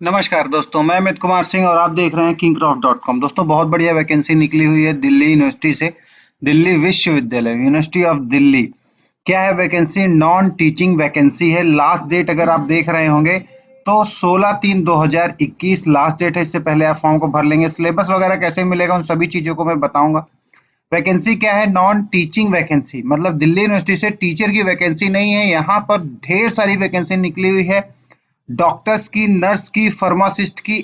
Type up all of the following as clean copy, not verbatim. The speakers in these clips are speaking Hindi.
नमस्कार दोस्तों, मैं अमित कुमार सिंह और आप देख रहे हैं किंगक्रॉफ्ट.com। दोस्तों, बहुत बढ़िया वैकेंसी निकली हुई है दिल्ली यूनिवर्सिटी से। दिल्ली विश्वविद्यालय, यूनिवर्सिटी ऑफ दिल्ली। क्या है वैकेंसी? नॉन टीचिंग वैकेंसी है। लास्ट डेट अगर आप देख रहे होंगे तो 16/3/2021 लास्ट डेट है। इससे पहले आप फॉर्म को भर लेंगे। सिलेबस वगैरह कैसे मिलेगा उन सभी चीजों को मैं बताऊंगा। वैकेंसी क्या है? नॉन टीचिंग वैकेंसी, मतलब दिल्ली यूनिवर्सिटी से टीचर की वैकेंसी नहीं है। यहाँ पर ढेर सारी वैकेंसी निकली हुई है। डॉक्टर्स की, नर्स की, फार्मासिस्ट की,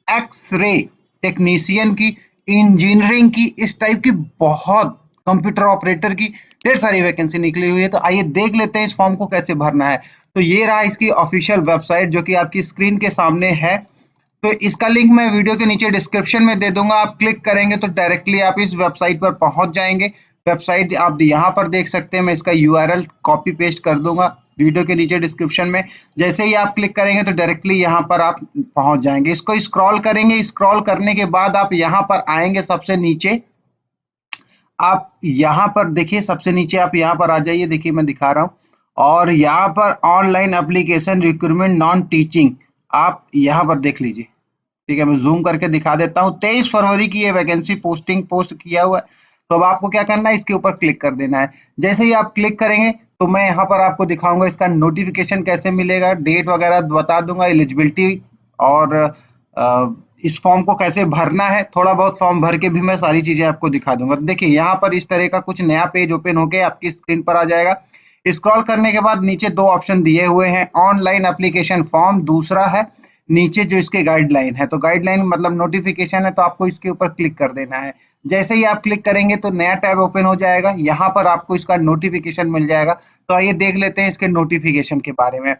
एक्स-रे टेक्नीशियन की, इंजीनियरिंग की, इस टाइप की बहुत, कंप्यूटर ऑपरेटर की ढेर सारी वैकेंसी निकली हुई है। तो आइए देख लेते हैं इस फॉर्म को कैसे भरना है। तो ये रहा इसकी ऑफिशियल वेबसाइट जो कि आपकी स्क्रीन के सामने है। तो इसका लिंक मैं वीडियो के नीचे डिस्क्रिप्शन में दे दूंगा। आप क्लिक करेंगे तो डायरेक्टली आप इस वेबसाइट पर पहुंच जाएंगे। वेबसाइट आप यहाँ पर देख सकते हैं। मैं इसका यूआरएल कॉपी पेस्ट कर दूंगा वीडियो के नीचे डिस्क्रिप्शन में। जैसे ही आप क्लिक करेंगे तो डायरेक्टली यहाँ पर आप पहुंच जाएंगे। इसको स्क्रॉल करेंगे। स्क्रॉल करने के बाद आप यहाँ पर आएंगे। सबसे नीचे आप यहाँ पर देखिए, सबसे नीचे आप यहाँ पर आ जाइए। देखिए मैं दिखा रहा हूँ। और यहाँ पर online application recruitment non teaching, आप यहाँ पर देख लीजिए। ठीक है, मैं जूम करके दिखा देता हूँ। 23 फरवरी की ये वैकेंसी पोस्ट किया हुआ है। तो अब आपको क्या करना है, इसके ऊपर क्लिक कर देना है। जैसे ही आप क्लिक करेंगे तो मैं यहाँ पर आपको दिखाऊंगा इसका नोटिफिकेशन कैसे मिलेगा, डेट वगैरह बता दूंगा, एलिजिबिलिटी और इस फॉर्म को कैसे भरना है। थोड़ा बहुत फॉर्म भर के भी मैं सारी चीजें आपको दिखा दूंगा। देखिए यहाँ पर इस तरह का कुछ नया पेज ओपन होके आपकी स्क्रीन पर आ जाएगा। स्क्रॉल करने के बाद नीचे दो ऑप्शन दिए हुए हैं, ऑनलाइन एप्लीकेशन फॉर्म, दूसरा है नीचे जो इसके गाइडलाइन है। तो गाइडलाइन मतलब नोटिफिकेशन है, तो आपको इसके ऊपर क्लिक कर देना है। जैसे ही आप क्लिक करेंगे तो नया टैब ओपन हो जाएगा। यहाँ पर आपको इसका नोटिफिकेशन मिल जाएगा। तो आइए देख लेते हैं इसके नोटिफिकेशन के बारे में।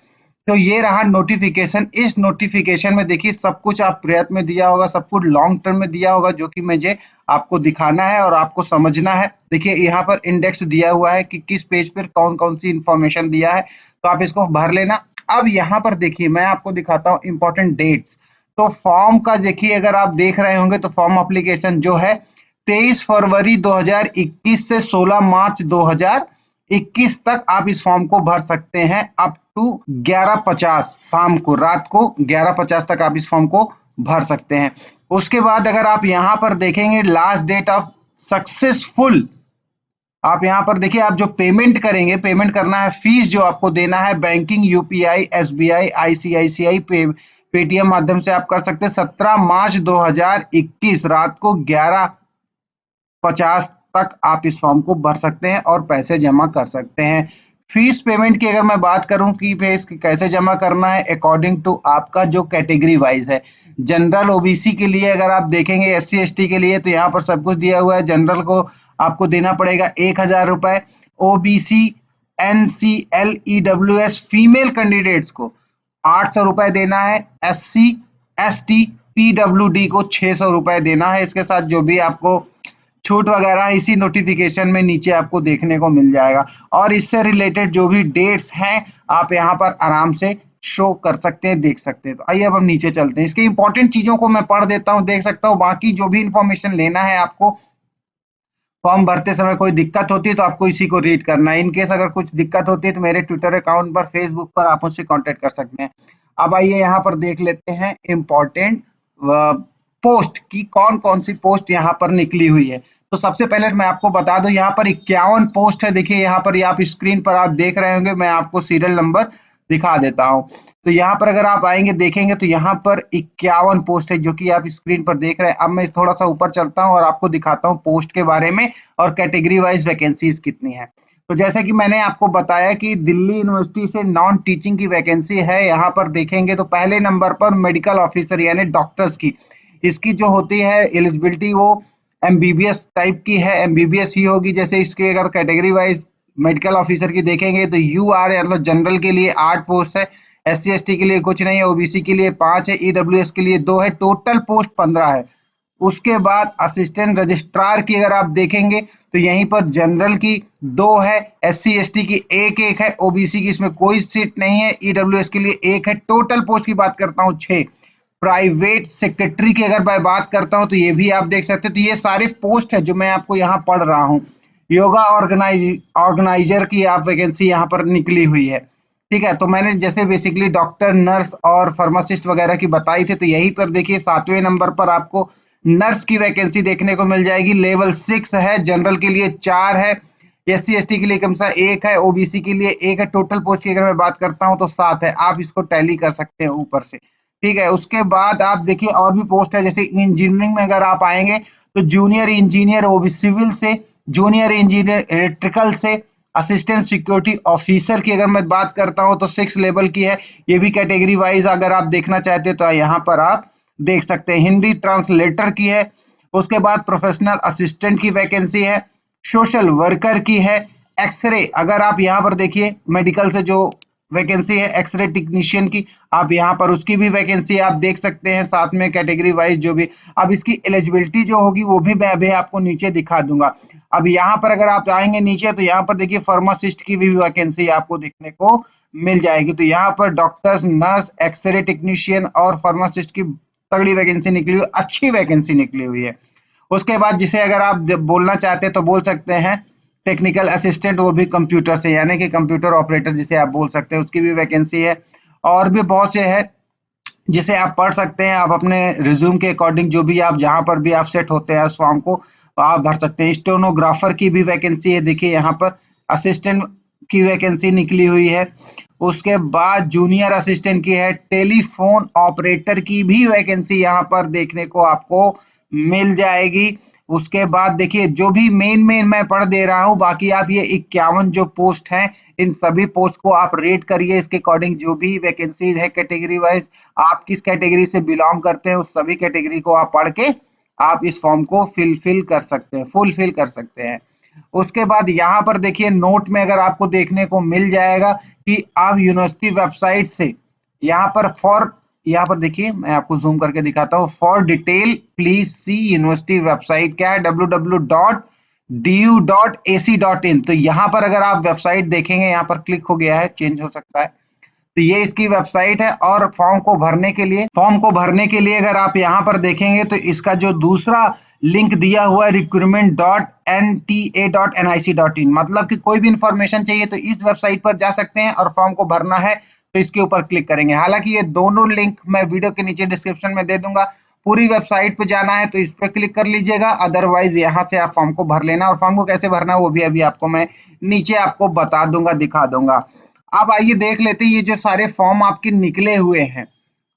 तो ये रहा नोटिफिकेशन। इस नोटिफिकेशन में देखिए सब कुछ आप प्रयत्न में दिया होगा, सब कुछ लॉन्ग टर्म में दिया होगा, जो कि मुझे आपको दिखाना है और आपको समझना है। देखिए यहाँ पर इंडेक्स दिया हुआ है कि किस पेज पर कौन कौन सी इंफॉर्मेशन दिया है। तो आप इसको भर लेना। अब यहाँ पर देखिए मैं आपको दिखाता हूँ इंपॉर्टेंट डेट्स। तो फॉर्म का देखिए, अगर आप देख रहे होंगे तो फॉर्म एप्लीकेशन जो है 23 फरवरी 2021 से 16 मार्च 2021 तक आप इस फॉर्म को भर सकते हैं। अप टू 11:50 शाम को, रात को 11:50 तक आप इस फॉर्म को भर सकते हैं। उसके बाद अगर आप यहाँ पर देखेंगे लास्ट डेट ऑफ सक्सेसफुल, आप यहाँ पर देखिए, आप जो पेमेंट करेंगे, पेमेंट करना है, फीस जो आपको देना है banking, UPI, SBI, ICICI, Paytm माध्यम से आप कर सकते हैं। 17 मार्च 2021 रात को 11:50 तक आप इस फॉर्म को भर सकते हैं और पैसे जमा कर सकते हैं। फीस पेमेंट की अगर मैं बात करूं कि फीस कैसे जमा करना है, अकॉर्डिंग टू आपका जो कैटेगरी वाइज है। जनरल ओबीसी के लिए अगर आप देखेंगे, एससी एसटी के लिए तो यहाँ पर सब कुछ दिया हुआ है। जनरल को आपको देना पड़ेगा 1,000 रुपए। OBC, NCL, EWS female candidates को 800 रुपए देना है। एससी, एसटी, पीडब्ल्यूडी को 600 रुपए देना है। इसके साथ जो भी आपको छूट वगैरह इसी नोटिफिकेशन में नीचे आपको देखने को मिल जाएगा। और इससे रिलेटेड जो भी डेट्स हैं आप यहाँ पर आराम से शो कर सकते हैं, देख सकते हैं। तो आइए अब हम नीचे चलते हैं। इसके इंपॉर्टेंट चीजों को मैं पढ़ देता हूँ, देख सकता हूँ। बाकी जो भी इंफॉर्मेशन लेना है आपको, फॉर्म भरते समय कोई दिक्कत होती है तो आपको इसी को रीड करना है। इनकेस अगर कुछ दिक्कत होती है तो मेरे ट्विटर अकाउंट पर, फेसबुक पर आप मुझसे कांटेक्ट कर सकते हैं। अब आइए यहाँ पर देख लेते हैं इम्पोर्टेंट पोस्ट की, कौन कौन सी पोस्ट यहाँ पर निकली हुई है। तो सबसे पहले मैं आपको बता दूं, यहाँ पर 51 पोस्ट है। देखिए यहाँ पर आप स्क्रीन पर आप देख रहे होंगे, मैं आपको सीरियल नंबर दिखा देता हूँ। तो यहाँ पर अगर आप आएंगे देखेंगे तो यहाँ पर 51 पोस्ट है जो कि आप स्क्रीन पर देख रहे हैं। अब मैं थोड़ा सा ऊपर चलता हूँ और आपको दिखाता हूँ पोस्ट के बारे में और कैटेगरी वाइज वैकेंसीज कितनी है। तो जैसे कि मैंने आपको बताया कि दिल्ली यूनिवर्सिटी से नॉन टीचिंग की वैकेंसी है। यहाँ पर देखेंगे तो पहले नंबर पर मेडिकल ऑफिसर यानी डॉक्टर्स की, इसकी जो होती है एलिजिबिलिटी वो एमबीबीएस टाइप की है, एमबीबीएस ही होगी। जैसे इसके अगर कैटेगरी वाइज मेडिकल ऑफिसर की देखेंगे तो यू आर मतलब जनरल के लिए 8 पोस्ट है, एससी एसटी के लिए कुछ नहीं है, ओबीसी के लिए 5 है, ईडब्ल्यूएस के लिए 2 है, टोटल पोस्ट 15 है। उसके बाद असिस्टेंट रजिस्ट्रार की अगर आप देखेंगे तो यहीं पर जनरल की 2 है, एससी एसटी की एक है, ओबीसी की इसमें कोई सीट नहीं है, ईडब्ल्यूएस के लिए 1 है। टोटल पोस्ट की बात करता हूँ 6। प्राइवेट सेक्रेटरी की अगर मैं बात करता हूं तो ये भी आप देख सकते हैं। तो ये सारे पोस्ट है जो मैं आपको यहाँ पढ़ रहा हूँ। योगा ऑर्गेनाइजर की आप वैकेंसी यहाँ पर निकली हुई है। ठीक है, तो मैंने जैसे बेसिकली डॉक्टर, नर्स और फार्मासिस्ट वगैरह की बताई थी, तो यहीं पर देखिए 7वें नंबर पर आपको नर्स की वैकेंसी देखने को मिल जाएगी। लेवल 6 है, जनरल के लिए 4 है, एससी एसटी के लिए कम से 1 है, ओबीसी के लिए 1 है। टोटल पोस्ट की अगर मैं बात करता हूं तो 7 है। आप इसको टैली कर सकते हैं ऊपर से। ठीक है, उसके बाद आप देखिए और भी पोस्ट है, जैसे इंजीनियरिंग में अगर आप आएंगे तो जूनियर इंजीनियर वो भी सिविल से, जूनियर इंजीनियर इलेक्ट्रिकल से, असिस्टेंट सिक्योरिटी ऑफिसर की अगर मैं बात करता हूं तो 6 लेवल की है। ये भी कैटेगरी वाइज अगर आप देखना चाहते हैं तो यहाँ पर आप देख सकते हैं। हिंदी ट्रांसलेटर की है। उसके बाद प्रोफेशनल असिस्टेंट की वैकेंसी है, सोशल वर्कर की है, एक्सरे अगर आप यहाँ पर देखिए मेडिकल से जो वैकेंसी है एक्सरे टेक्नीशियन की, आप यहाँ पर उसकी भी वैकेंसी आप देख सकते हैं साथ में कैटेगरी वाइज जो भी। अब इसकी एलिजिबिलिटी जो होगी वो भी मैं अभी आपको नीचे दिखा दूंगा। अब यहाँ पर अगर आप आएंगे नीचे तो यहाँ पर देखिए फार्मासिस्ट की भी वैकेंसी आपको देखने को मिल जाएगी। तो यहाँ पर डॉक्टर्स, नर्स, एक्सरे टेक्नीशियन और फार्मासिस्ट की तगड़ी वैकेंसी निकली हुई, अच्छी वैकेंसी निकली हुई है। उसके बाद जिसे अगर आप बोलना चाहते हैं तो बोल सकते हैं टेक्निकल असिस्टेंट, वो भी कंप्यूटर से, यानी कि कंप्यूटर ऑपरेटर जिसे आप बोल सकते हैं, उसकी भी वैकेंसी है। और भी बहुत से है जिसे आप पढ़ सकते हैं। आप अपने रिज्यूम के अकॉर्डिंग जो भी आप जहां पर भी आप सेट होते हैं उस फॉर्म को आप भर सकते हैं। स्टेनोग्राफर की भी वैकेंसी है, देखिए यहाँ पर असिस्टेंट की वैकेंसी निकली हुई है। उसके बाद जूनियर असिस्टेंट की है, टेलीफोन ऑपरेटर की भी वैकेंसी यहाँ पर देखने को आपको मिल जाएगी। उसके बाद देखिए जो भी मेन मेन मैं पढ़ दे रहा हूँ, बाकी आप ये 51 जो पोस्ट हैं इन सभी पोस्ट को आप रेट करिए इसके अकॉर्डिंग। जो भी वैकेंसीज है कैटेगरी वाइज, आप किस कैटेगरी से बिलोंग करते हैं उस सभी कैटेगरी को आप पढ़ के आप इस फॉर्म को फुलफिल कर सकते हैं, फुलफिल कर सकते हैं। उसके बाद यहाँ पर देखिए नोट में अगर आपको देखने को मिल जाएगा कि आप यूनिवर्सिटी वेबसाइट से यहाँ पर फॉर, यहाँ पर देखिए मैं आपको जूम करके दिखाता हूँ, for detail please see university website क्या है, www.du.ac.in। तो यहाँ पर अगर आप वेबसाइट देखेंगे, यहाँ पर क्लिक हो गया है, चेंज हो सकता है, तो ये इसकी वेबसाइट है। और फॉर्म को भरने के लिए अगर आप यहाँ पर देखेंगे तो इसका जो दूसरा लिंक दिया हुआ है recruitment.nta.nic.in, मतलब कि कोई भी इंफॉर्मेशन चाहिए तो इस वेबसाइट पर जा सकते हैं और फॉर्म को भरना है तो इसके ऊपर क्लिक करेंगे। हालांकि ये दोनों लिंक मैं वीडियो के नीचे डिस्क्रिप्शन में दे दूंगा। पूरी वेबसाइट पे जाना है तो इस पर क्लिक कर लीजिएगा, अदरवाइज यहाँ से आप फॉर्म को भर लेना। और फॉर्म को कैसे भरना है वो भी अभी आपको मैं नीचे आपको बता दूंगा, दिखा दूंगा। अब आइए देख लेते हैं ये जो सारे फॉर्म आपके निकले हुए हैं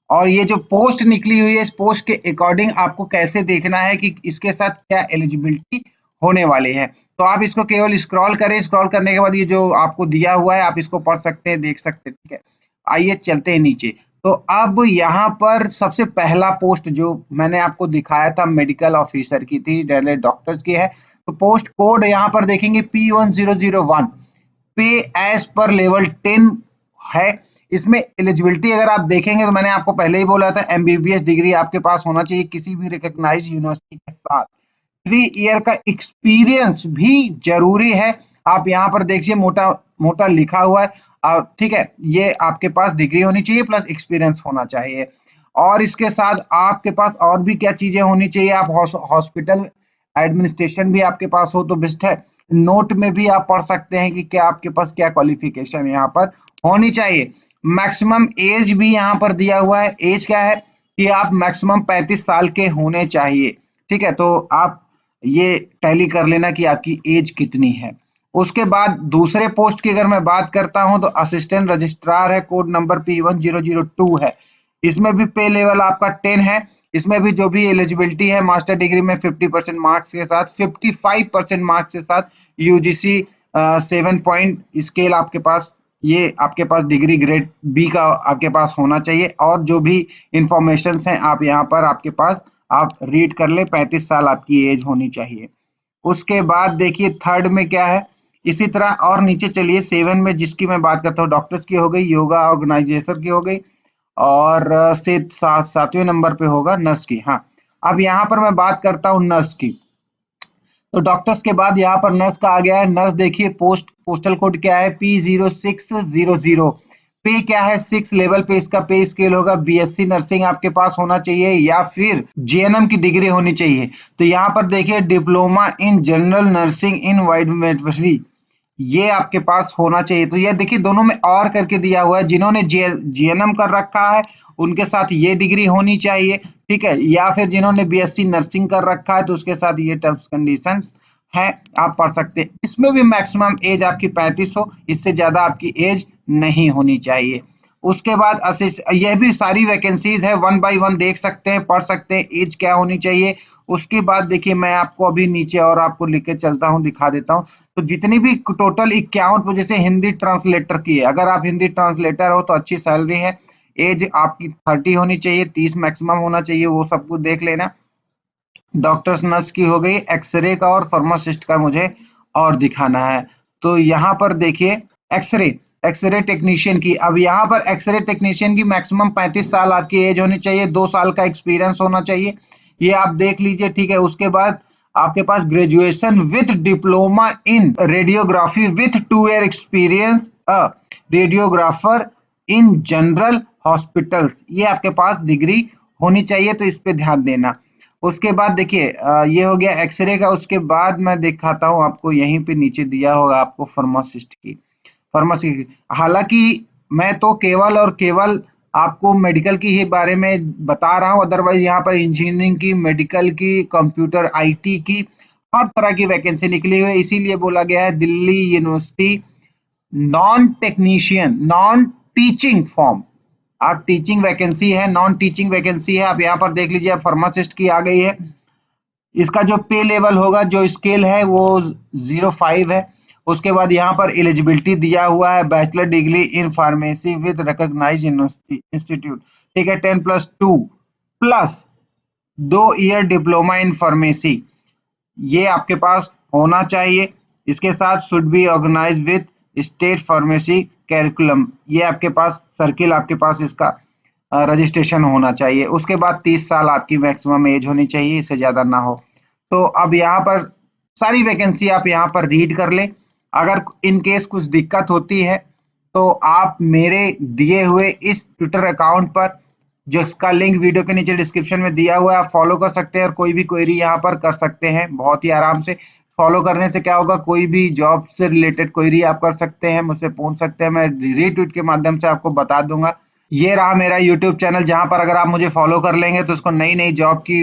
और ये जो पोस्ट निकली हुई है इस पोस्ट के अकॉर्डिंग आपको कैसे देखना है कि इसके साथ क्या एलिजिबिलिटी होने वाली है। तो आप इसको केवल स्क्रॉल करें, स्क्रॉल करने के बाद ये जो आपको दिया हुआ है आप इसको पढ़ सकते हैं, देख सकते हैं। ठीक है, आइए चलते हैं नीचे। तो अब यहाँ पर सबसे पहला पोस्ट जो मैंने आपको दिखाया था मेडिकल ऑफिसर की थी, डॉक्टर्स की है। तो पोस्ट कोड यहाँ पर देखेंगे P1001, पे एज पर लेवल 10 है। इसमें एलिजिबिलिटी अगर आप देखेंगे तो मैंने आपको पहले ही बोला था एमबीबीएस डिग्री आपके पास होना चाहिए किसी भी रिकॉग्नाइज्ड यूनिवर्सिटी के साथ। 3 ईयर का एक्सपीरियंस भी जरूरी है। आप यहाँ पर देखिए मोटा मोटा लिखा हुआ है। ठीक है, ये आपके पास डिग्री होनी चाहिए प्लस एक्सपीरियंस होना चाहिए। और इसके साथ आपके पास और भी क्या चीजें होनी चाहिए, आप हॉस्पिटल एडमिनिस्ट्रेशन भी आपके पास हो तो बेस्ट है। नोट में भी आप पढ़ सकते हैं कि क्या आपके पास क्या क्वालिफिकेशन यहाँ पर होनी चाहिए। मैक्सिमम एज भी यहाँ पर दिया हुआ है। एज क्या है कि आप मैक्सिमम 35 साल के होने चाहिए। ठीक है, तो आप ये टैली कर लेना कि आपकी एज कितनी है। उसके बाद दूसरे पोस्ट की अगर मैं बात करता हूं तो असिस्टेंट रजिस्ट्रार है, कोड नंबर P1002 है। इसमें भी पे लेवल आपका 10 है। इसमें भी जो भी एलिजिबिलिटी है मास्टर डिग्री में 50% मार्क्स के साथ, 55% मार्क्स के साथ यूजीसी 7 पॉइंट स्केल आपके पास, ये आपके पास डिग्री ग्रेड बी का आपके पास होना चाहिए। और जो भी इंफॉर्मेशन हैं आप यहाँ पर आपके पास आप रीड कर ले, 35 साल आपकी एज होनी चाहिए। उसके बाद देखिए थर्ड में क्या है, इसी तरह और नीचे चलिए 7 में जिसकी मैं बात करता हूँ डॉक्टर्स की हो गई, योगा ऑर्गेनाइजेशन की हो गई, और से 7वें नंबर पे होगा नर्स की। हाँ, अब यहाँ पर मैं बात करता हूँ नर्स की। तो डॉक्टर्स के बाद यहाँ पर नर्स का आ गया है। नर्स देखिए पोस्टल कोड क्या है P0600। पे क्या है 6 लेवल पे इसका पे स्केल होगा। बीएससी नर्सिंग आपके पास होना चाहिए या फिर जीएनएम की डिग्री होनी चाहिए। तो यहाँ पर देखिए diploma in general nursing and midwifery, ये आपके पास होना चाहिए। तो ये देखिए दोनों में और करके दिया हुआ है, जिन्होंने जीएनएम कर रखा है उनके साथ ये डिग्री होनी चाहिए, ठीक है, या फिर जिन्होंने बीएससी नर्सिंग कर रखा है तो उसके साथ ये टर्म्स कंडीशंस है, आप पढ़ सकते हैं। इसमें भी मैक्सिमम एज आपकी 35 हो, इससे ज्यादा आपकी एज नहीं होनी चाहिए। उसके बाद यह भी सारी वैकेंसीज है, वन बाय वन देख सकते हैं, पढ़ सकते हैं एज क्या होनी चाहिए। उसके बाद देखिए मैं आपको अभी नीचे और आपको लिख के चलता हूँ, दिखा देता हूँ। तो जितनी भी टोटल 51 जैसे हिंदी ट्रांसलेटर की है, अगर आप हिंदी ट्रांसलेटर हो तो अच्छी सैलरी है। एज आपकी 30 होनी चाहिए, 30 मैक्सिमम होना चाहिए, वो सब कुछ देख लेना। डॉक्टर्स नर्स की हो गई, एक्सरे का और फार्मासिस्ट का मुझे और दिखाना है। तो यहाँ पर देखिए एक्सरे एक्सरे टेक्नीशियन की, अब यहाँ पर एक्सरे टेक्नीशियन की मैक्सिमम 35 साल आपकी एज होनी चाहिए, 2 साल का एक्सपीरियंस होना चाहिए, ये आप देख लीजिए, ठीक है। उसके बाद आपके पास graduation with diploma in radiography with 2 year experience radiographer in general hospitals, ये आपके पास डिग्री होनी चाहिए, तो इस पे ध्यान देना। उसके बाद देखिए ये हो गया एक्सरे का। उसके बाद मैं दिखाता हूँ आपको, यहीं पे नीचे दिया होगा आपको फार्मासिस्ट की, फार्मेसी की। हालांकि मैं तो केवल और केवल आपको मेडिकल की ही बारे में बता रहा हूँ, अदरवाइज यहाँ पर इंजीनियरिंग की, मेडिकल की, कंप्यूटर आईटी की हर तरह की वैकेंसी निकली हुई है। इसीलिए बोला गया है Delhi university non technician non teaching form. आप टीचिंग वैकेंसी है, नॉन टीचिंग वैकेंसी है। आप यहाँ पर देख लीजिए, फार्मासिस्ट की आ गई है। इसका जो पे लेवल होगा, जो स्केल है वो 05 है। उसके बाद यहाँ पर एलिजिबिलिटी दिया हुआ है, bachelor degree in pharmacy with recognised institute, ठीक है, 10+2 plus 2 year diploma in pharmacy, ये आपके पास होना चाहिए। इसके साथ should be organise with state pharmacy curriculum, ये आपके पास सर्किल, आपके पास इसका रजिस्ट्रेशन होना चाहिए। उसके बाद 30 साल आपकी मैक्सिमम एज होनी चाहिए, इससे ज्यादा ना हो। तो अब यहाँ पर सारी वैकेंसी आप यहाँ पर रीड कर ले। अगर इन केस कुछ दिक्कत होती है तो आप मेरे दिए हुए इस ट्विटर अकाउंट पर, जिसका लिंक वीडियो के नीचे डिस्क्रिप्शन में दिया हुआ है, आप फॉलो कर सकते हैं और कोई भी क्वेरी यहाँ पर कर सकते हैं बहुत ही आराम से। फॉलो करने से क्या होगा, कोई भी जॉब से रिलेटेड क्वेरी आप कर सकते हैं, मुझसे पूछ सकते हैं, मैं रीट्वीट के माध्यम से आपको बता दूंगा। ये रहा मेरा यूट्यूब चैनल, जहां पर अगर आप मुझे फॉलो कर लेंगे तो उसको नई नई जॉब की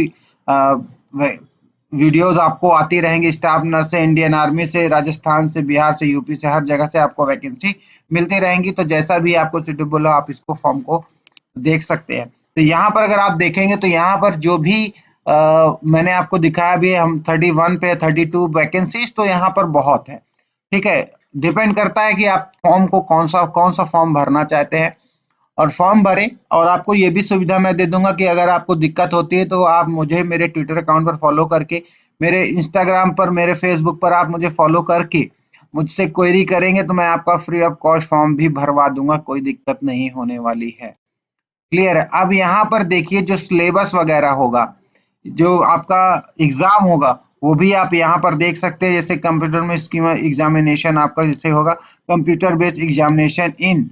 वीडियोस आपको आती रहेंगी। स्टाफ नर्स से, इंडियन आर्मी से, राजस्थान से, बिहार से, यूपी से, हर जगह से आपको वैकेंसी मिलती रहेंगी। तो जैसा भी आपको सुटेबल हो आप इसको फॉर्म को देख सकते हैं। तो यहाँ पर अगर आप देखेंगे तो यहाँ पर जो भी मैंने आपको दिखाया भी है, हम 31 पे 32 वैकेंसीज, तो यहाँ पर बहुत है, ठीक है। डिपेंड करता है कि आप फॉर्म को कौन सा फॉर्म भरना चाहते हैं और फॉर्म भरें। और आपको ये भी सुविधा मैं दे दूंगा कि अगर आपको दिक्कत होती है तो आप मुझे मेरे ट्विटर अकाउंट पर फॉलो करके, मेरे इंस्टाग्राम पर, मेरे फेसबुक पर आप मुझे फॉलो करके मुझसे क्वेरी करेंगे तो मैं आपका फ्री ऑफ कॉस्ट फॉर्म भी भरवा दूंगा, कोई दिक्कत नहीं होने वाली है। क्लियर है। अब यहाँ पर देखिए जो सिलेबस वगैरह होगा, जो आपका एग्जाम होगा, वो भी आप यहाँ पर देख सकते हैं। जैसे कंप्यूटर में स्कीम एग्जामिनेशन आपका जैसे होगा, computer based examination in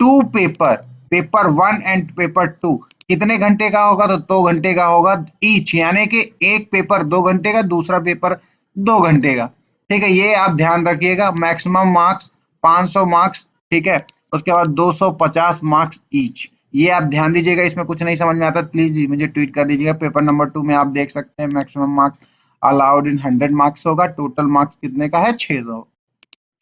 2 paper, paper 1 and paper 2, कितने घंटे का होगा, तो 2 घंटे का होगा ईच, यानी कि एक पेपर 2 घंटे का, दूसरा पेपर 2 घंटे का, ठीक है। ये आप ध्यान रखिएगा। मैक्सिमम मार्क्स 500 मार्क्स, ठीक है। उसके बाद 250 मार्क्स ईच, ये आप ध्यान दीजिएगा। इसमें कुछ नहीं समझ में आता प्लीज मुझे ट्वीट कर दीजिएगा। पेपर नंबर 2 में आप देख सकते हैं maximum marks allowed in 100 marks होगा, टोटल मार्क्स कितने का है, 600,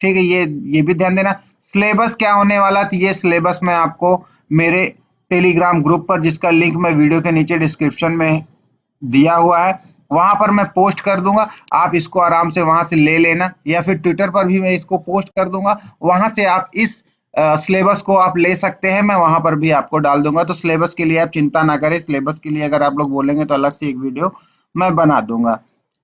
ठीक है। ये भी ध्यान देना। सिलेबस क्या होने वाला, तो ये सिलेबस मैं आपको मेरे टेलीग्राम ग्रुप पर, जिसका लिंक मैं वीडियो के नीचे डिस्क्रिप्शन में दिया हुआ है, वहां पर मैं पोस्ट कर दूंगा। आप इसको आराम से वहां से ले लेना, या फिर ट्विटर पर भी मैं इसको पोस्ट कर दूंगा, वहां से आप इस सिलेबस को आप ले सकते हैं, मैं वहां पर भी आपको डाल दूंगा। तो सिलेबस के लिए आप चिंता ना करें, सिलेबस के लिए अगर आप लोग बोलेंगे तो अलग से एक वीडियो मैं बना दूंगा।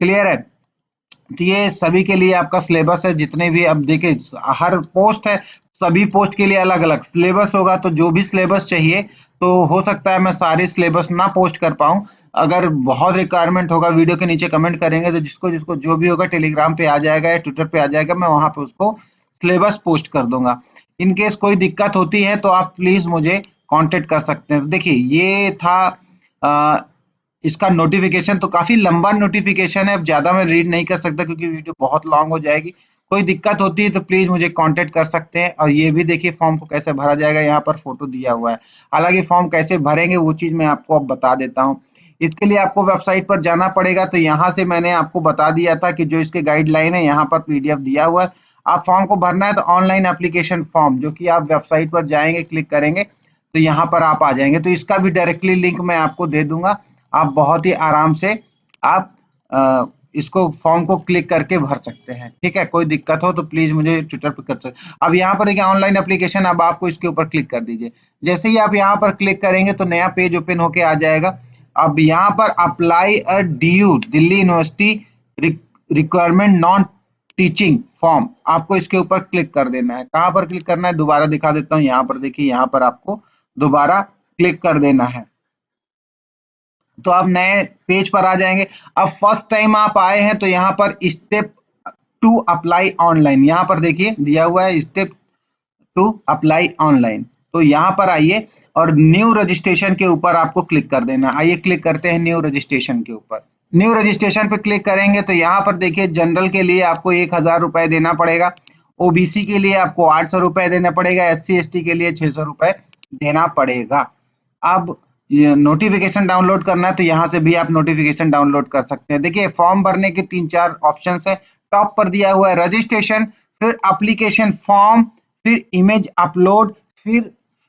क्लियर है। तो ये सभी के लिए आपका सिलेबस है, जितने भी, अब देखिए हर पोस्ट है, सभी पोस्ट के लिए अलग अलग सिलेबस होगा। तो जो भी सिलेबस चाहिए, तो हो सकता है मैं सारे सिलेबस ना पोस्ट कर पाऊँ। अगर बहुत रिक्वायरमेंट होगा, वीडियो के नीचे कमेंट करेंगे तो जिसको जिसको जो भी होगा टेलीग्राम पे आ जाएगा या ट्विटर पे आ जाएगा, मैं वहां पे उसको सिलेबस पोस्ट कर दूंगा। इन केस कोई दिक्कत होती है तो आप प्लीज मुझे कांटेक्ट कर सकते हैं। तो देखिए ये था इसका नोटिफिकेशन, तो काफी लंबा नोटिफिकेशन है, अब ज्यादा मैं रीड नहीं कर सकता क्योंकि वीडियो बहुत लॉन्ग हो जाएगी। कोई दिक्कत होती है तो प्लीज मुझे कांटेक्ट कर सकते हैं। और ये भी देखिए फॉर्म को कैसे भरा जाएगा, यहाँ पर फोटो दिया हुआ है। हालांकि फॉर्म कैसे भरेंगे वो चीज मैं आपको अब बता देता हूँ। इसके लिए आपको वेबसाइट पर जाना पड़ेगा, तो यहाँ से मैंने आपको बता दिया था कि जो इसके गाइडलाइन है यहाँ पर पीडीएफ दिया हुआ है। आप फॉर्म को भरना है तो ऑनलाइन एप्लीकेशन फॉर्म, जो कि आप वेबसाइट पर जाएंगे, क्लिक करेंगे तो यहाँ पर आप आ जाएंगे। तो इसका भी डायरेक्टली लिंक मैं आपको दे दूंगा। आप बहुत ही आराम से आप इसको फॉर्म को क्लिक करके भर सकते हैं। ठीक है, कोई दिक्कत हो तो प्लीज मुझे ट्विटर पर कर सकते। अब यहाँ पर देखिए ऑनलाइन एप्लीकेशन, अब आपको इसके ऊपर क्लिक कर दीजिए। जैसे ही आप यहाँ पर क्लिक करेंगे तो नया पेज ओपन होके आ जाएगा। अब यहाँ पर अप्लाई अ DU Delhi university requirement non teaching form, आपको इसके ऊपर क्लिक कर देना है। कहाँ पर क्लिक करना है दोबारा दिखा देता हूँ। यहाँ पर देखिए, यहाँ पर आपको दोबारा क्लिक कर देना है, तो आप नए पेज पर आ जाएंगे। अब फर्स्ट टाइम आप आए हैं तो यहाँ पर स्टेप टू अप्लाई ऑनलाइन, यहाँ पर देखिए दिया हुआ है स्टेप टू अप्लाई ऑनलाइन। तो यहाँ पर आइए और न्यू रजिस्ट्रेशन के ऊपर आपको क्लिक कर देना। आइए क्लिक करते हैं न्यू रजिस्ट्रेशन के ऊपर। न्यू रजिस्ट्रेशन पे क्लिक करेंगे तो यहाँ पर देखिए जनरल के लिए आपको 1000 रुपए देना पड़ेगा, ओबीसी के लिए आपको 800 रुपए देना पड़ेगा, SC ST के लिए 600 रुपए देना पड़ेगा। अब नोटिफिकेशन डाउनलोड करना है तो यहाँ से भी आप नोटिफिकेशन डाउनलोड कर सकते हैं। देखिए फॉर्म भरने के 3-4 ऑप्शन है। टॉप पर दिया हुआ है रजिस्ट्रेशन, फिर एप्लीकेशन फॉर्म, फिर इमेज अपलोड, फिर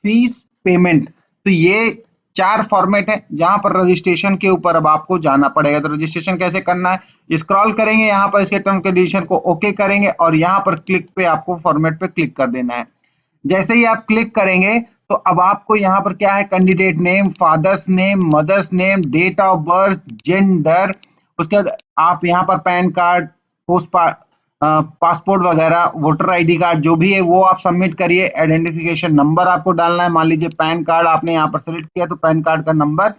फीस पेमेंट। तो ये 4 फॉर्मेट है जहां पर रजिस्ट्रेशन के ऊपर अब आपको जाना पड़ेगा। तो रजिस्ट्रेशन कैसे करना है, स्क्रॉल करेंगे यहाँ पर, इसके टर्म कंडीशन को ओके करेंगे और यहाँ पर क्लिक पे आपको फॉर्मेट पे क्लिक कर देना है। जैसे ही आप क्लिक करेंगे तो अब आपको यहाँ पर क्या है, candidate name, father's name, mother's name, date of birth, gender, उसके बाद आप यहाँ पर पैन कार्ड, पोस्ट पासपोर्ट वगैरह, वोटर आईडी कार्ड जो भी है वो आप सबमिट करिए। आइडेंटिफिकेशन नंबर आपको डालना है। मान लीजिए पैन कार्ड आपने यहाँ पर सेलेक्ट किया तो पैन कार्ड का नंबर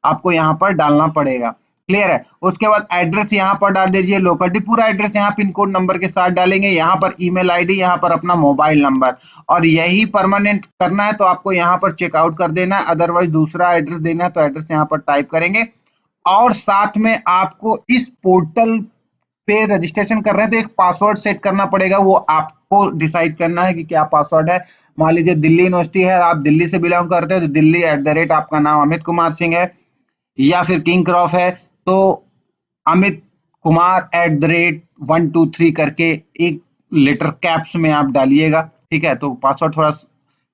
आपको यहाँ पर डालना पड़ेगा। क्लियर है। उसके बाद एड्रेस यहाँ पर डाल दीजिए, लोकेलिटी पूरा एड्रेस यहाँ पिन कोड नंबर के साथ डालेंगे। यहाँ पर ईमेल आईडी, यहाँ पर अपना मोबाइल नंबर, और यही परमानेंट करना है तो आपको यहाँ पर चेकआउट कर देना है। अदरवाइज दूसरा एड्रेस देना है तो एड्रेस यहाँ पर टाइप करेंगे। और साथ में आपको इस पोर्टल पे रजिस्ट्रेशन कर रहे हैं तो एक पासवर्ड सेट करना पड़ेगा, वो आपको डिसाइड करना है कि क्या पासवर्ड है। मान लीजिए दिल्ली यूनिवर्सिटी है, आप दिल्ली से बिलोंग करते हैं तो दिल्ली @ आपका नाम अमित कुमार सिंह है, या फिर किंग क्रॉफ है तो अमित कुमार @123 करके एक लेटर कैप्स में आप डालिएगा। ठीक है, तो पासवर्ड थोड़ा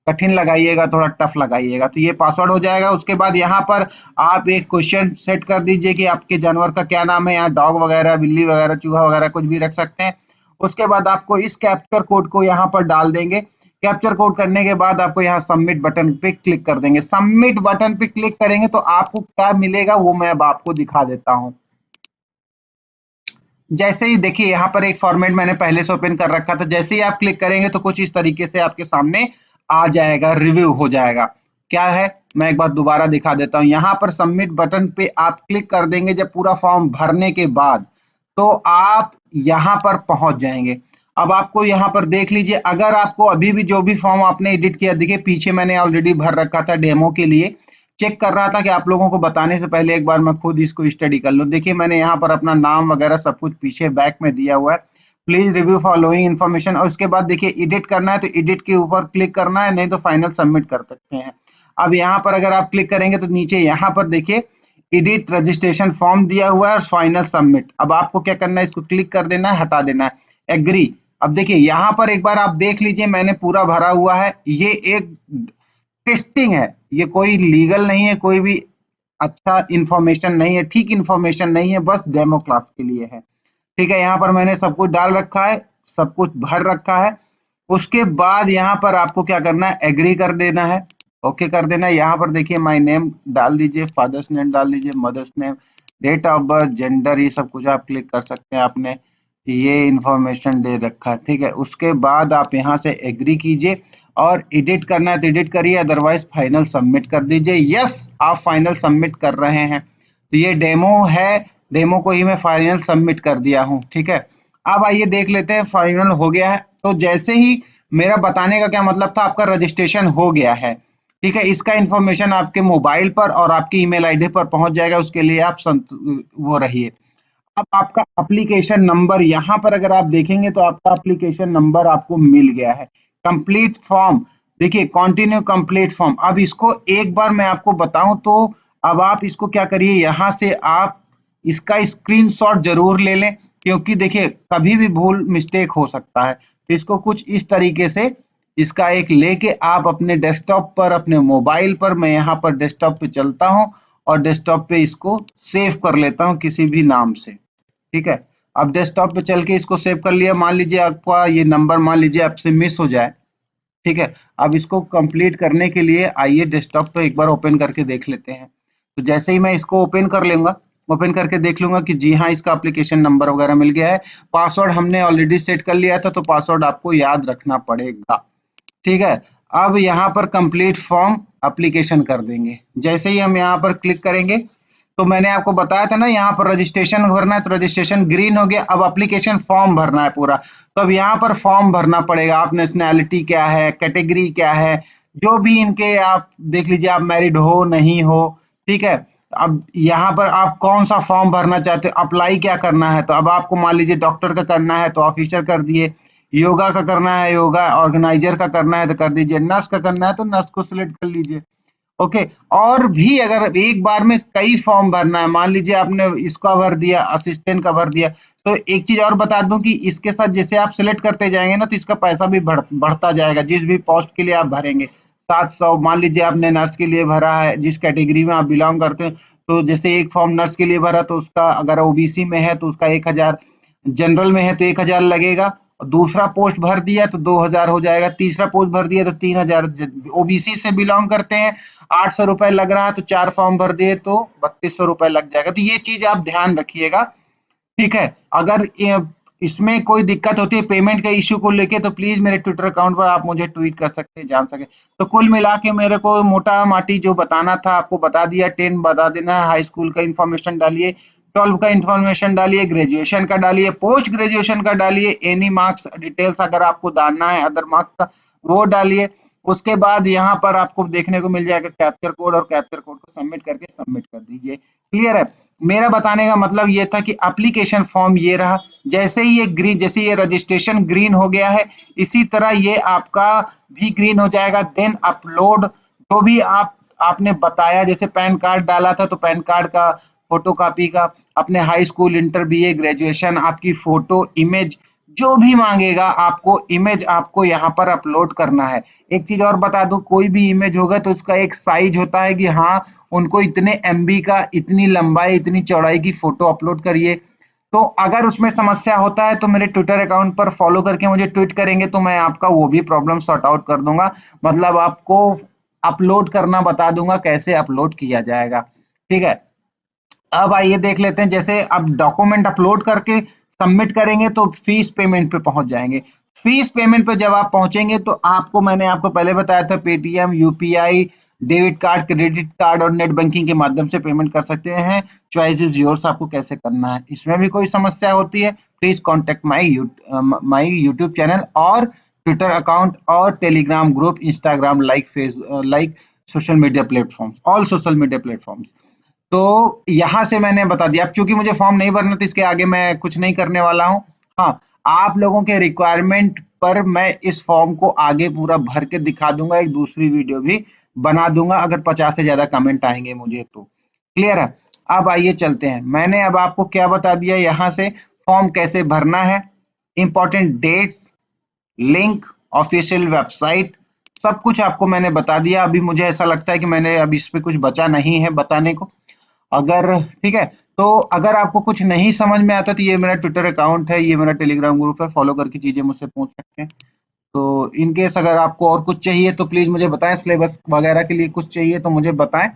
कठिन लगाइएगा, थोड़ा टफ लगाइएगा, तो ये पासवर्ड हो जाएगा। उसके बाद यहाँ पर आप एक क्वेश्चन सेट कर दीजिए कि आपके जानवर का क्या नाम है। यहाँ डॉग वगैरह, बिल्ली वगैरह, चूहा वगैरह कुछ भी रख सकते हैं। उसके बाद आपको इस कैप्चर कोड को यहाँ पर डाल देंगे। कैप्चर कोड करने के बाद आपको यहाँ सबमिट बटन पे क्लिक कर देंगे। सबमिट बटन पे क्लिक करेंगे तो आपको क्या मिलेगा वो मैं अब आपको दिखा देता हूँ। जैसे ही देखिए यहाँ पर एक फॉर्मेट मैंने पहले से ओपन कर रखा था, जैसे ही आप क्लिक करेंगे तो कुछ इस तरीके से आपके सामने आ जाएगा, रिव्यू हो जाएगा। क्या है, मैं एक बार दोबारा दिखा देता हूँ। यहाँ पर सबमिट बटन पे आप क्लिक कर देंगे जब पूरा फॉर्म भरने के बाद, तो आप यहाँ पर पहुंच जाएंगे। अब आपको यहाँ पर देख लीजिए, अगर आपको अभी भी जो भी फॉर्म आपने एडिट किया, देखिए पीछे मैंने ऑलरेडी भर रखा था डेमो के लिए, चेक कर रहा था कि आप लोगों को बताने से पहले एक बार मैं खुद इसको स्टडी कर लूं। देखिए मैंने यहाँ पर अपना नाम वगैरह सब कुछ पीछे बैक में दिया हुआ है। प्लीज रिव्यू फॉलोइंग इन्फॉर्मेशन, और उसके बाद देखिए एडिट करना है तो एडिट के ऊपर क्लिक करना है, नहीं तो फाइनल सबमिट कर सकते हैं। अब यहाँ पर अगर आप क्लिक करेंगे तो नीचे यहाँ पर देखिए एडिट रजिस्ट्रेशन फॉर्म दिया हुआ है और फाइनल सबमिट। अब आपको क्या करना है, इसको क्लिक कर देना है, हटा देना है, एग्री। अब देखिए यहाँ पर एक बार आप देख लीजिए मैंने पूरा भरा हुआ है। ये एक टेस्टिंग है, ये कोई लीगल नहीं है, कोई भी अच्छा इंफॉर्मेशन नहीं है, ठीक इंफॉर्मेशन नहीं है, बस डेमो क्लास के लिए है। ठीक है, यहाँ पर मैंने सब कुछ डाल रखा है, सब कुछ भर रखा है। उसके बाद यहाँ पर आपको क्या करना है, एग्री कर देना है, ओके कर देना है। यहाँ पर देखिए माय नेम डाल दीजिए, फादर्स नेम डाल दीजिए, mother's name, date of birth, gender, ये सब कुछ आप क्लिक कर सकते हैं। आपने ये इंफॉर्मेशन दे रखा है। ठीक है, उसके बाद आप यहाँ से एग्री कीजिए और एडिट करना है तो एडिट करिए, अदरवाइज फाइनल सबमिट कर दीजिए। यस, आप फाइनल सबमिट कर रहे हैं। तो ये डेमो है, डेमो को ही मैं फाइनल सबमिट कर दिया हूँ। ठीक है, अब आइए देख लेते हैं फाइनल हो गया है। तो जैसे ही मेरा बताने का क्या मतलब था, आपका रजिस्ट्रेशन हो गया है। ठीक है, इसका इंफॉर्मेशन आपके मोबाइल पर और आपकी ईमेल आईडी पर पहुंच जाएगा, उसके लिए आप वो रहिए। अब आपका एप्लीकेशन नंबर यहाँ पर अगर आप देखेंगे तो आपका एप्लीकेशन नंबर आपको मिल गया है। कंप्लीट फॉर्म, देखिए कंटिन्यू कंप्लीट फॉर्म। अब इसको एक बार मैं आपको बताऊं तो अब आप इसको क्या करिए, यहाँ से आप इसका स्क्रीनशॉट जरूर ले लें, क्योंकि देखिए कभी भी भूल मिस्टेक हो सकता है। तो इसको कुछ इस तरीके से इसका एक लेके आप अपने डेस्कटॉप पर, अपने मोबाइल पर, मैं यहाँ पर डेस्कटॉप पे चलता हूँ और डेस्कटॉप पे इसको सेव कर लेता हूँ किसी भी नाम से। ठीक है, अब डेस्कटॉप पे चल के इसको सेव कर लिया। मान लीजिए आपका ये नंबर मान लीजिए आपसे मिस हो जाए। ठीक है, अब इसको कंप्लीट करने के लिए आइए डेस्कटॉप पे एक बार ओपन करके देख लेते हैं। तो जैसे ही मैं इसको ओपन कर लूंगा, ओपन करके देख लूंगा कि जी हाँ इसका एप्लीकेशन नंबर वगैरह मिल गया है। पासवर्ड हमने ऑलरेडी सेट कर लिया था, तो पासवर्ड आपको याद रखना पड़ेगा। ठीक है, अब यहाँ पर कंप्लीट फॉर्म एप्लीकेशन कर देंगे। जैसे ही हम यहाँ पर क्लिक करेंगे, तो मैंने आपको बताया था ना यहाँ पर रजिस्ट्रेशन भरना है, तो रजिस्ट्रेशन ग्रीन हो गया। अब एप्लीकेशन फॉर्म भरना है पूरा, तो अब यहाँ पर फॉर्म भरना पड़ेगा। आप नेशनैलिटी क्या है, कैटेगरी क्या है, जो भी इनके आप देख लीजिए, आप मैरिड हो नहीं हो। ठीक है, अब यहाँ पर आप कौन सा फॉर्म भरना चाहते हो, अप्लाई क्या करना है, तो अब आपको मान लीजिए डॉक्टर का करना है तो ऑफिसर कर दिए, योगा का करना है योगा ऑर्गेनाइजर का करना है तो कर दीजिए, नर्स का करना है तो नर्स को सिलेक्ट कर लीजिए। ओके, और भी अगर एक बार में कई फॉर्म भरना है, मान लीजिए आपने इसका भर दिया, असिस्टेंट का भर दिया, तो एक चीज और बता दूं कि इसके साथ जैसे आप सिलेक्ट करते जाएंगे ना, तो इसका पैसा भी बढ़ता जाएगा। जिस भी पोस्ट के लिए आप भरेंगे 700, मान लीजिए आपने नर्स के लिए भरा है, जिस कैटेगरी में आप बिलोंग करते हैं, तो जैसे एक फॉर्म नर्स के लिए भरा तो उसका, अगर ओबीसी में है तो उसका 1000, जनरल में है तो 1000 लगेगा। और दूसरा पोस्ट भर दिया तो 2000 हो जाएगा, तीसरा पोस्ट भर दिया तो 3000। ओबीसी से बिलोंग करते हैं, 800 रुपए लग रहा है, तो 4 फॉर्म भर दिए तो 3200 रुपए लग जाएगा। तो ये चीज आप ध्यान रखिएगा। ठीक है, अगर इसमें कोई दिक्कत होती है पेमेंट के इश्यू को लेके, तो प्लीज मेरे ट्विटर अकाउंट पर आप मुझे ट्वीट कर सकते हैं, जान सके। तो कुल मिला के मेरे को मोटा माटी जो बताना था आपको बता दिया। 10 बता देना है, हाई स्कूल का इन्फॉर्मेशन डालिए, 12 का इन्फॉर्मेशन डालिए, ग्रेजुएशन का डालिए, पोस्ट ग्रेजुएशन का डालिए, एनी मार्क्स डिटेल्स अगर आपको डालना है अदर मार्क्स का वो डालिए। उसके बाद यहाँ पर आपको देखने को मिल जाएगा कैप्चर कोड, और कैप्चर कोड को सबमिट करके सबमिट कर दीजिए। क्लियर है? मेरा बताने का मतलब ये था कि एप्लीकेशन फॉर्म ये रहा। जैसे ही ये ग्रीन, जैसे ये रजिस्ट्रेशन ग्रीन हो गया है, इसी तरह ये आपका भी ग्रीन हो जाएगा। देन अपलोड, जो भी आपने बताया, जैसे पैन कार्ड डाला था तो पैन कार्ड का फोटो कॉपी का, अपने high school, inter, BA, graduation, आपकी फोटो, इमेज, जो भी मांगेगा आपको इमेज आपको यहाँ पर अपलोड करना है। एक चीज और बता दूं, कोई भी इमेज होगा तो उसका एक साइज होता है कि हाँ उनको इतने एमबी का, इतनी लंबाई, इतनी चौड़ाई की फोटो अपलोड करिए। तो अगर उसमें समस्या होता है तो मेरे ट्विटर अकाउंट पर फॉलो करके मुझे ट्वीट करेंगे, तो मैं आपका वो भी प्रॉब्लम सॉर्ट आउट कर दूंगा। मतलब आपको अपलोड करना बता दूंगा कैसे अपलोड किया जाएगा। ठीक है, अब आइए देख लेते हैं। जैसे अब डॉक्यूमेंट अपलोड करके सबमिट करेंगे तो फीस पेमेंट पे पहुंच जाएंगे। फीस पेमेंट पे जब आप पहुंचेंगे तो आपको, मैंने आपको पहले बताया था, Paytm, UPI, debit card, credit card और नेट बैंकिंग के माध्यम से पेमेंट कर सकते हैं। चॉइस इज योर्स, आपको कैसे करना है। इसमें भी कोई समस्या होती है, please contact my YouTube channel और ट्विटर अकाउंट और Telegram group, Instagram, like social media platforms, all social media platforms. तो यहाँ से मैंने बता दिया। अब चूंकि मुझे फॉर्म नहीं भरना तो इसके आगे मैं कुछ नहीं करने वाला हूँ। हाँ, आप लोगों के रिक्वायरमेंट पर मैं इस फॉर्म को आगे पूरा भर के दिखा दूंगा, एक दूसरी वीडियो भी बना दूंगा अगर 50 से ज्यादा कमेंट आएंगे मुझे तो। क्लियर है? अब आइए चलते हैं। मैंने अब आपको क्या बता दिया, यहाँ से फॉर्म कैसे भरना है, important dates, link, official website, सब कुछ आपको मैंने बता दिया। अभी मुझे ऐसा लगता है कि मैंने अभी इस पे कुछ बचा नहीं है बताने को। अगर ठीक है, तो अगर आपको कुछ नहीं समझ में आता तो ये मेरा ट्विटर अकाउंट है, ये मेरा टेलीग्राम ग्रुप है, फॉलो करके चीजें मुझसे पूछ सकते हैं। तो इन केस अगर आपको और कुछ चाहिए तो प्लीज मुझे बताएं, सिलेबस वगैरह के लिए कुछ चाहिए तो मुझे बताएं।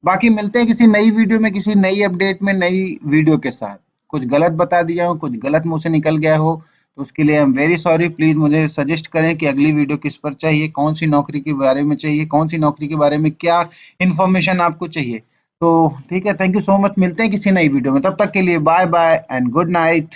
बाकी मिलते हैं किसी नई वीडियो में, किसी नई अपडेट में, नई वीडियो के साथ। कुछ गलत बता दिया हो, कुछ गलत मुंह से निकल गया हो तो उसके लिए I am very sorry. Please मुझे सजेस्ट करें कि अगली वीडियो किस पर चाहिए, कौन सी नौकरी के बारे में चाहिए, कौन सी नौकरी के बारे में क्या इन्फॉर्मेशन आपको चाहिए। तो ठीक है, थैंक यू सो मच। मिलते हैं किसी नई वीडियो में, तब तक के लिए bye bye and good night.